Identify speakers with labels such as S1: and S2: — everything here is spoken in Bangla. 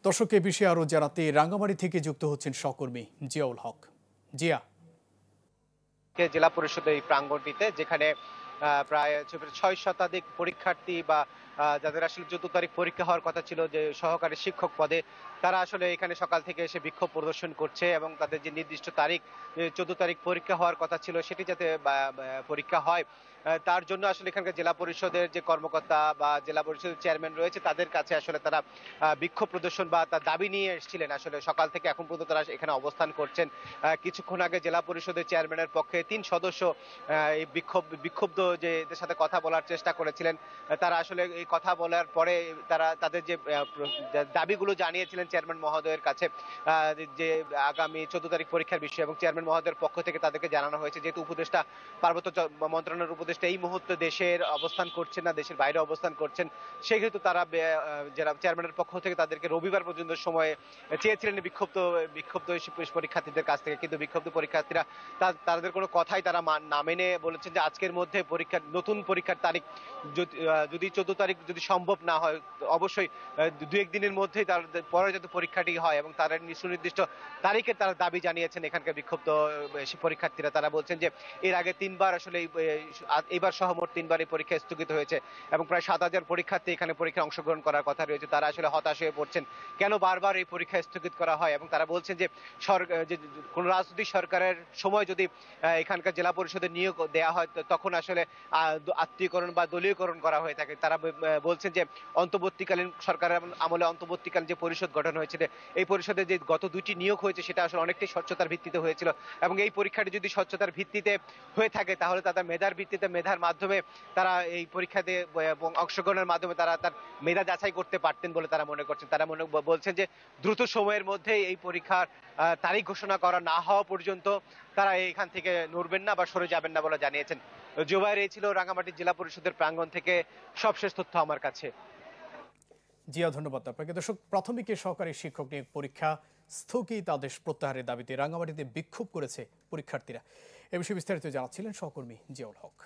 S1: দর্শক এ বিষয়ে আরো জানাতে রাঙ্গামাটি থেকে যুক্ত হচ্ছেন সহকর্মী জিয়াউল হক। জিয়া,
S2: জেলা পরিষদের এই প্রাঙ্গণটিতে যেখানে প্রায় ৬ শতাধিক পরীক্ষার্থী বা যাদের আসলে ১৪ তারিখ পরীক্ষা হওয়ার কথা ছিল যে সহকারী শিক্ষক পদে, তারা আসলে এখানে সকাল থেকে এসে বিক্ষোভ প্রদর্শন করছে এবং তাদের যে নির্দিষ্ট তারিখ ১৪ তারিখ পরীক্ষা হওয়ার কথা ছিল সেটি যাতে পরীক্ষা হয় তার জন্য আসলে এখানকার জেলা পরিষদের যে কর্মকর্তা বা জেলা পরিষদের চেয়ারম্যান রয়েছে তাদের কাছে আসলে তারা বিক্ষোভ প্রদর্শন বা তার দাবি নিয়ে এসেছিলেন। আসলে সকাল থেকে এখন পর্যন্ত তারা এখানে অবস্থান করছেন। কিছুক্ষণ আগে জেলা পরিষদের চেয়ারম্যানের পক্ষে ৩ সদস্য এই বিক্ষুব্ধ যে এদের সাথে কথা বলার চেষ্টা করেছিলেন। তারা আসলে এই কথা বলার পরে তারা তাদের যে দাবিগুলো জানিয়েছিলেন চেয়ারম্যান মহোদয়ের কাছে, যে আগামী ১৪ তারিখ পরীক্ষার বিষয়, এবং চেয়ারম্যান মহোদয়ের পক্ষ থেকে তাদেরকে জানানো হয়েছে যেহেতু উপদেষ্টা পার্বত্য মন্ত্রণালয়ের উপদেষ্টা এই মুহূর্তে দেশের অবস্থান করছেন না, দেশের বাইরে অবস্থান করছেন, সেহেতু তারা যারা চেয়ারম্যানের পক্ষ থেকে তাদেরকে রবিবার পর্যন্ত সময় চেয়েছিলেন বিক্ষুব্ধ পরীক্ষার্থীদের কাছ থেকে। কিন্তু বিক্ষুব্ধ পরীক্ষার্থীরা তাদের কোনো কথাই তারা না মেনে বলেছেন যে আজকের মধ্যে নতুন পরীক্ষার তারিখ যদি ১৪ তারিখ যদি সম্ভব না হয়, অবশ্যই ২-১ দিনের মধ্যেই তার পরে যাতে পরীক্ষাটি হয়, এবং তারা সুনির্দিষ্ট তারিখে তারা দাবি জানিয়েছেন এখানকার বিক্ষুব্ধ পরীক্ষার্থীরা। তারা বলছেন যে এর আগে ৩ বার আসলে এইবার সহ মোট ৩ বার এই পরীক্ষা স্থগিত হয়েছে এবং প্রায় ৭,০০০ পরীক্ষার্থী এখানে পরীক্ষায় অংশগ্রহণ করার কথা রয়েছে। তারা আসলে হতাশ হয়ে পড়ছেন কেন বারবার এই পরীক্ষা স্থগিত করা হয়, এবং তারা বলছেন যে কোন রাজনৈতিক সরকারের সময় যদি এখানকার জেলা পরিষদের নিয়োগ দেওয়া হয় তখন আসলে আত্মীয়করণ বা দলীয়করণ করা হয়ে থাকে। তারা বলছেন যে অন্তর্বর্তীকালীন সরকারের আমলে অন্তর্বর্তীকালীন যে পরিষদ গঠন হয়েছিল, এই পরিষদে যে গত ২টি নিয়োগ হয়েছে সেটা আসলে অনেকটাই স্বচ্ছতার ভিত্তিতে হয়েছিল, এবং এই পরীক্ষাটি যদি স্বচ্ছতার ভিত্তিতে হয়ে থাকে তাহলে তাদের মেধার ভিত্তিতে, মেধার মাধ্যমে তারা এই পরীক্ষাতে অংশগ্রহণের মাধ্যমে তারা তার মেধা যাচাই করতে পারতেন বলে তারা মনে করছেন। তারা বলছেন যে দ্রুত সময়ের মধ্যে এই পরীক্ষার তারিখ ঘোষণা করা না হওয়া পর্যন্ত তারা এখান থেকে নড়বেন না বা সরে যাবেন না বলে জানিয়েছেন। জুবাইর, এই ছিল রাঙ্গামাটি জেলা পরিষদের প্রাঙ্গণ থেকে সবশেষ তথ্য আমার কাছে।
S1: জিয়া, ধন্যবাদ আপনাকে। দর্শক, প্রাথমিকের সহকারী শিক্ষক নিয়োগ পরীক্ষা স্থগিত আদেশ প্রত্যাহারের দাবিতে রাঙ্গামাটিতে বিক্ষোভ করেছে পরীক্ষার্থীরা। এ বিষয়ে বিস্তারিত জানাচ্ছিলেন সহকর্মী জিয়াউল হক।